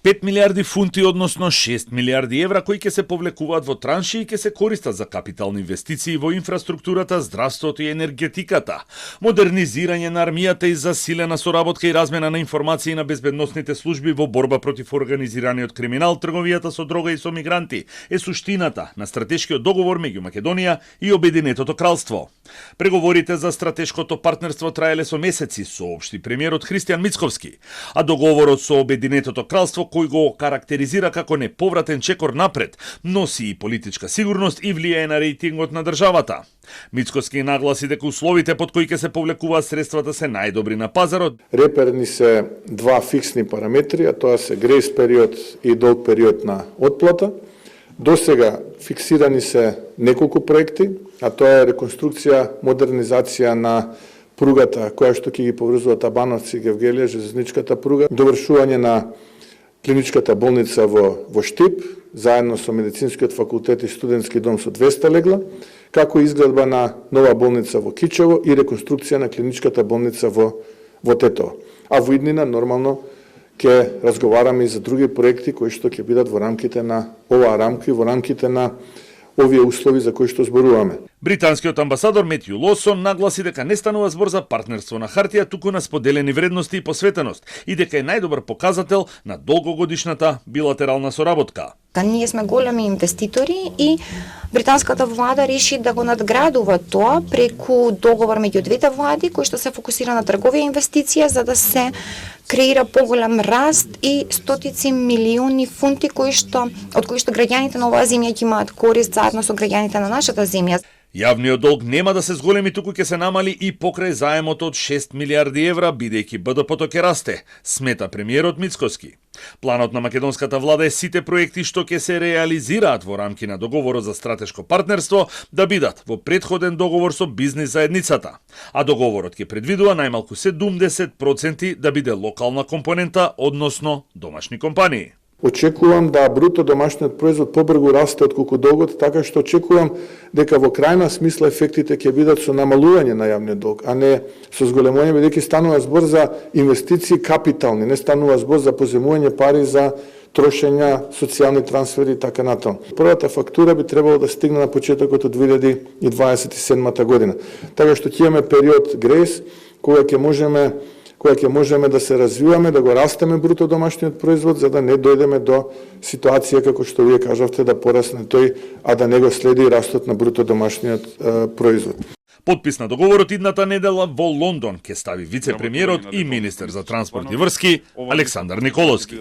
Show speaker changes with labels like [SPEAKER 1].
[SPEAKER 1] 5 милиарди фунти, односно 6 милиарди евра, кои ќе се повлекуваат во транши и ќе се користат за капитални инвестиции во инфраструктурата, здравството и енергетиката, модернизирање на армијата и засилена соработка и размена на информации на безбедносните служби во борба против организираниот криминал, трговијата со дрога и со мигранти е суштината на стратешкиот договор меѓу Македонија и Обединетото кралство. Преговорите за стратешкото партнерство траеле со месеци, соопшти премиерот Христијан Мицковски, а договорот со Обединетото кралство, кој го карактеризира како неповратен чекор напред, носи и политичка сигурност и влијае на рейтингот на државата. Мицковски нагласи дека условите под кои ќе се повлекуваат средствата се најдобри на пазарот.
[SPEAKER 2] Реперни се два фиксни параметри, а тоа се грејс период и долг период на отплата. До сега фиксирани се неколку проекти, а тоа е реконструкција, модернизација на пругата која што ќе ги поврзува Табановци и Гевгелија, железничката пруга, довршување на клиничката болница во Штип, заедно со медицинскиот факултет и студентски дом со 200 легла, како изградба на нова болница во Кичево и реконструкција на клиничката болница во Тетово. А во иднина нормално ќе разговараме и за други проекти кои што ќе бидат во рамките на оваа рамка и во рамките на овие услови за кои што зборуваме.
[SPEAKER 1] Британскиот амбасадор Метју Лосон нагласи дека не станува збор за партнерство на хартија, туку на споделени вредности и посветеност и дека е најдобар показател на долгогодишната билатерална соработка.
[SPEAKER 3] Ние сме големи инвеститори и британската влада реши да го надградува тоа преку договор меѓу двете влади кој што се фокусира на трговија и инвестиција за да се креира поголем раст и стотици милиони фунти од кои што граѓаните на оваа земја ќе имаат корист заедно со граѓаните на нашата земја.
[SPEAKER 1] Јавниот долг нема да се зголеми, туку ќе се намали и покрај заемот од 6 милиарди евра, бидејќи БДП-то ќе расте, смета премиерот Мицковски. Планот на македонската влада е сите проекти што ќе се реализираат во рамки на договорот за стратешко партнерство да бидат во претходен договор со бизнис заедницата, а договорот ќе предвидува најмалку 70% да биде локална компонента, односно домашни компании.
[SPEAKER 2] Очекувам да бруто домашниот производ побрзо расте отколку долгот, така што очекувам дека во крајна смисла ефектите ќе бидат со намалување на јавниот долг, а не со зголемување, бидејќи станува збор за инвестиции капитални, не станува збор за поземување пари за трошења, социјални трансфери и така натаму. Првата фактура би требало да стигне на почетокот од 2027 година. Така што ќе имаме период грејс кога ќе можеме да се развиваме, да го растеме бруто домашниот производ, за да не дојдеме до ситуација како што вие кажавте да порасне тој, а да не го следи растот на бруто домашниот производ.
[SPEAKER 1] Подпис на договорот идната недела во Лондон ќе стави вице-премиерот и министер за транспорт и врски Александар Николовски.